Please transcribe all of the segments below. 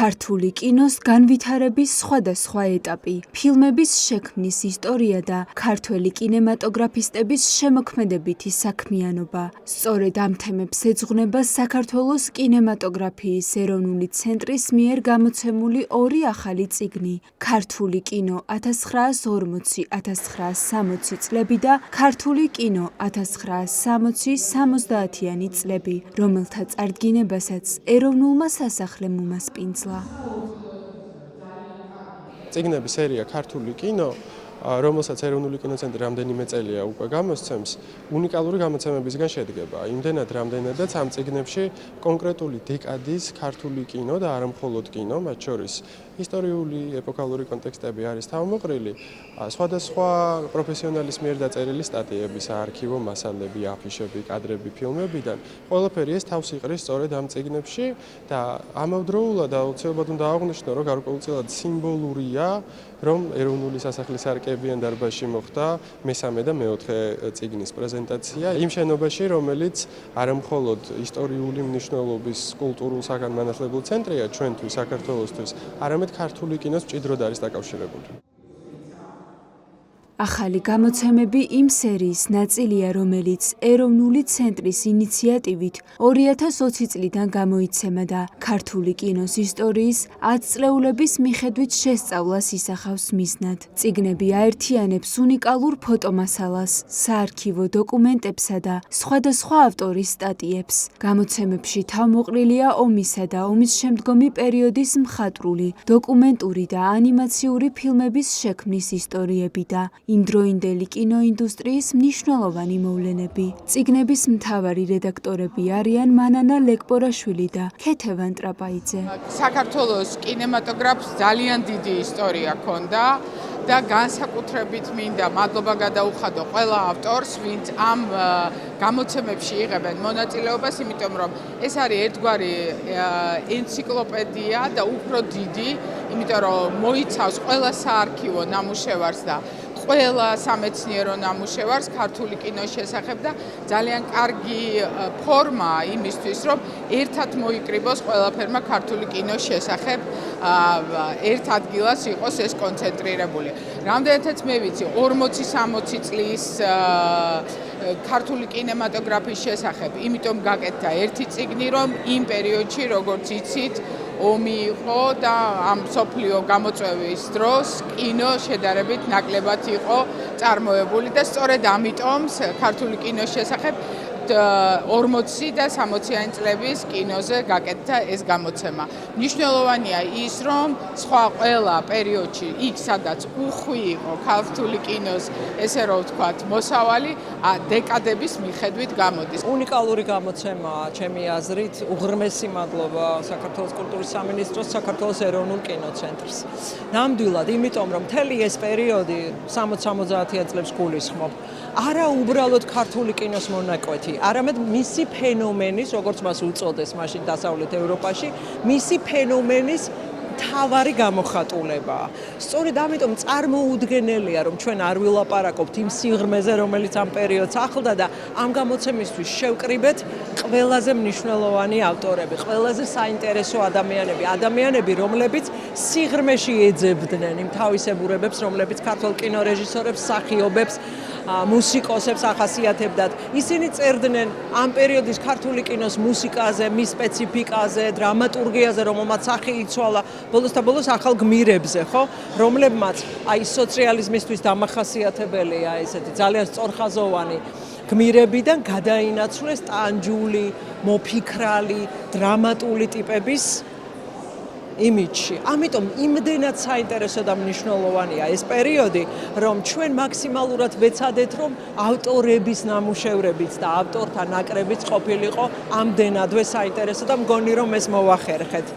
ქართული კინოს განვითარების სხვადასხვა ეტაპი, ფილმების შექმნის ისტორია და ქართველი კინემატოგრაფისტების შემოქმედებითი საქმიანობა. სწორედ ამ თემებს ეძღვნება საქართველოს კინემატოგრაფიის ეროვნული ცენტრის მიერ გამოცემული ორი ახალი წიგნი: ქართული კინო 1940-1960 წლები და ქართული კინო 1960-70-იანი წლები, რომელთა წარდგინებასაც ეროვნულმა სასახლემ უმასპინძლა. წიგნების სერია ქართული კინო, რომელსაც ეროვნული კინოცენტრი რამდენიმე წელია უკვე გამოსცემს, უნიკალური გამოცემებისგან შედგება. იმდენად, რამდენადაც ამ წიგნებში კონკრეტული დეკადის ქართული კინო და არა მხოლოდ კინო, მათ შორის ისტორიული, ეპოქალური კონტექსტები არის თავმოყრილი, სხვადასხვა პროფესიონალის მიერ დაწერილი სტატიები, საარქივო მასალები, აფიშები, კადრები ფილმებიდან, ყველაფერი ეს თავს იყრის სწორედ ამ წიგნებში და ამავდროულად აუცილებლად უნდა აღვნიშნო, რომ გარკვეულწილად სიმბოლურია, რომ ეროვნული სასახლის არკებიან დარბაზში მოხდა მესამე და მეოთხე წიგნის პრეზენტაცია იმ შენობაში, რომელიც არა მხოლოდ ისტორიული მნიშვნელობის კულტურულ საგანმანათლებელ ცენტრია ჩვენთვის, საქართველოსთვის, არამედ ქართული კინოს მჭიდროდ არის დაკავშირებული. ახალი გამოცემები იმ სერიის ნაწილია, რომელიც ეროვნული ცენტრის ინიციატივით 2020 წლიდან გამოიცემა და ქართული კინოს ისტორიის 10 წლეულების მიხედვით შესწავლას ისახავს მიზნად. წიგნები აერთიანებს უნიკალურ ფოტომასალას, საარქივო დოკუმენტებსა და სხვადასხვა ავტორის სტატიებს. გამოცემებში თავმოყრილია ომისა და ომის შემდგომი პერიოდის მხატვრული, დოკუმენტური და ანიმაციური ფილმების შექმნის ისტორიები და იმდროინდელი კინოინდუსტრიის მნიშვნელოვანი მოვლენები. წიგნების მთავარი რედაქტორები არიან მანანა ლეკპორაშვილი და ქეთევან ტრაპაიძე. საქართველოს კინემატოგრაფს ძალიან დიდი ისტორია ჰქონდა და განსაკუთრებით მინდა მადლობა გადაუხადო ყველა ავტორს, ვინც ამ გამოცემებში იღებენ მონაწილეობას, იმიტომ რომ ეს არის ერთგვარი ენციკლოპედია და უფრო დიდი, იმიტომ რომ მოიცავს ყველა საარქივო ნამუშევარს და ყველა სამეცნიერო ნამუშევარს ქართული კინოს შესახებ და ძალიან კარგი ფორმაა იმისთვის, რომ ერთად მოიკრიბოს ყველაფერმა ქართული კინოს შესახებ ერთ ადგილას იყოს ეს კონცენტრირებული. რამდენადაც მე ვიცი 40-60 წლის ქართული კინემატოგრაფის შესახებ, იმიტომ გაკეთდა ერთი წიგნი, რომ იმ პერიოდში, როგორც იცით, ომი იყო და ამ მსოფლიო გამოწვევის დროს კინო შედარებით ნაკლებად იყო წარმოებული და სწორედ ამიტომ ქართული კინოს შესახებ 40 და 60-იანი წლების კინოზე გაკეთდა ეს გამოცემა. მნიშვნელოვანია ის, რომ სხვა ყველა პერიოდში, იქ სადაც უხვი იყო ქართული კინოს, ესე რომ ვთქვათ, მოსავალი, დეკადების მიხედვით გამოდის. უნიკალური გამოცემაა, ჩემი აზრით, უღრმესი მადლობა საქართველოს კულტურის სამინისტროს, საქართველოს ეროვნულ კინოცენტრს. ნამდვილად, იმიტომ რომ მთელი ეს პერიოდი 60-70-იან წლებს გულისხმობ, არა უბრალოდ ქართული კინოს მონაკვეთი, არამედ მისი ფენომენის, როგორც მას უწოდეს მაშინ დასავლეთ ევროპაში, მისი ფენომენის თავარი გამოხატულებაა. სწორედ ამიტომ წარმოუდგენელია, რომ ჩვენ არ ვილაპარაკობთ იმ სიღრმეზე, რომელიც ამ პერიოდს ახლდა და ამ გამოცემისთვის შევკრიბეთ ყველაზე მნიშვნელოვანი ავტორები, ყველაზე საინტერესო ადამიანები, რომლებიც სიღრმეში ეძებდნენ იმ თავისებურებებს, რომლებიც ქართულ კინორეჟისორებს, მსახიობებს, მუსიკოსებს ახასიათებდათ. ისინი წერდნენ ამ პერიოდის ქართული კინოს მუსიკაზე, მის სპეციფიკაზე, დრამატურგიაზე, რომელმაც სახე იცვალა, ბოლოს და ბოლოს ახალ გმირებზე, ხო? რომლებმაც აი სოციალიზმისთვის დამახასიათებელია ესეთი ძალიან სწორხაზოვანი გმირებიდან გადაინაცვლეს ტანჯული, მოფიქრალი, დრამატული ტიპების იმიჯში. ამიტომ იმდენად საინტერესო და მნიშვნელოვანია ეს პერიოდი, რომ ჩვენ მაქსიმალურად ვეცადეთ, რომ ავტორების ნამუშევრებიც და ავტორთა ნაკრებიც ყოფილიყო ამდენადვე საინტერესო და მგონი რომ ეს მოვახერხეთ.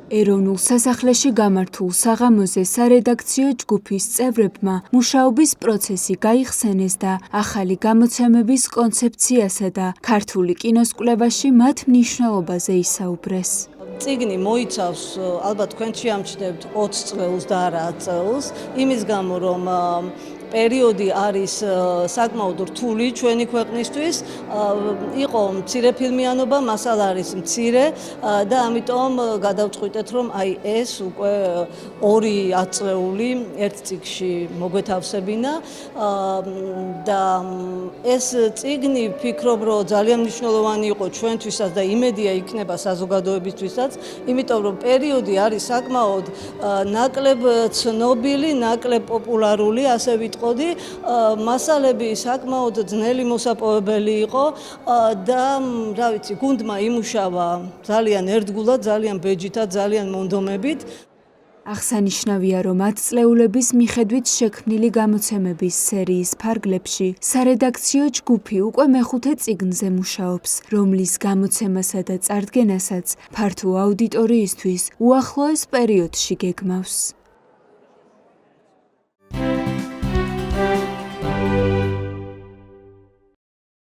ეროვნულ სასახლეში გამართულ საღამოზე სარედაქციო ჯგუფის წევრებმა მუშაობის პროცესი გაიხსენეს და ახალი გამოცემების კონცეფციასა და ქართული კინოს კვლევაში მათ მნიშვნელობაზე ისაუბრეს. წიგნი მოიცავს, ალბათ თქვენ შეამჩნევთ 20 წლეულს და არა 10 წელს, იმის გამო რომ პერიოდი არის საკმაოდ რთული ჩვენი ქვეყნისთვის. იყო მცირე ფილმიანობა, მასალა არის მცირე და ამიტომ გადავწყვიტეთ, რომ აი ეს უკვე 2 ათწლეული ერთ წიგნში მოგვეთავსებინა და ეს წიგნი ვფიქრობ, რომ ძალიან მნიშვნელოვანი იყო ჩვენთვისაც და იმედია იქნება საზოგადოებისთვისაც, იმიტომ რომ პერიოდი არის საკმაოდ ნაკლებ ცნობილი, ნაკლებ პოპულარული, ასე ვიტყოდი, მასალები საკმაოდ ძნელი მოსაპოვებელი იყო და რა ვიცი, გუნდმა იმუშავა ძალიან ერთგულად, ძალიან ბეჯითად, ძალიან მონდომებით. აღსანიშნავია, რომ 10 წლეულების მიხედვით შექმნილი გამოცემების სერიის ფარგლებში სარედაქციო ჯგუფი უკვე მეხუთე წიგნზე მუშაობს, რომლის გამოცემასა და წარდგენასაც ფართო აუდიტორიისთვის უახლოეს პერიოდში გეგმავს.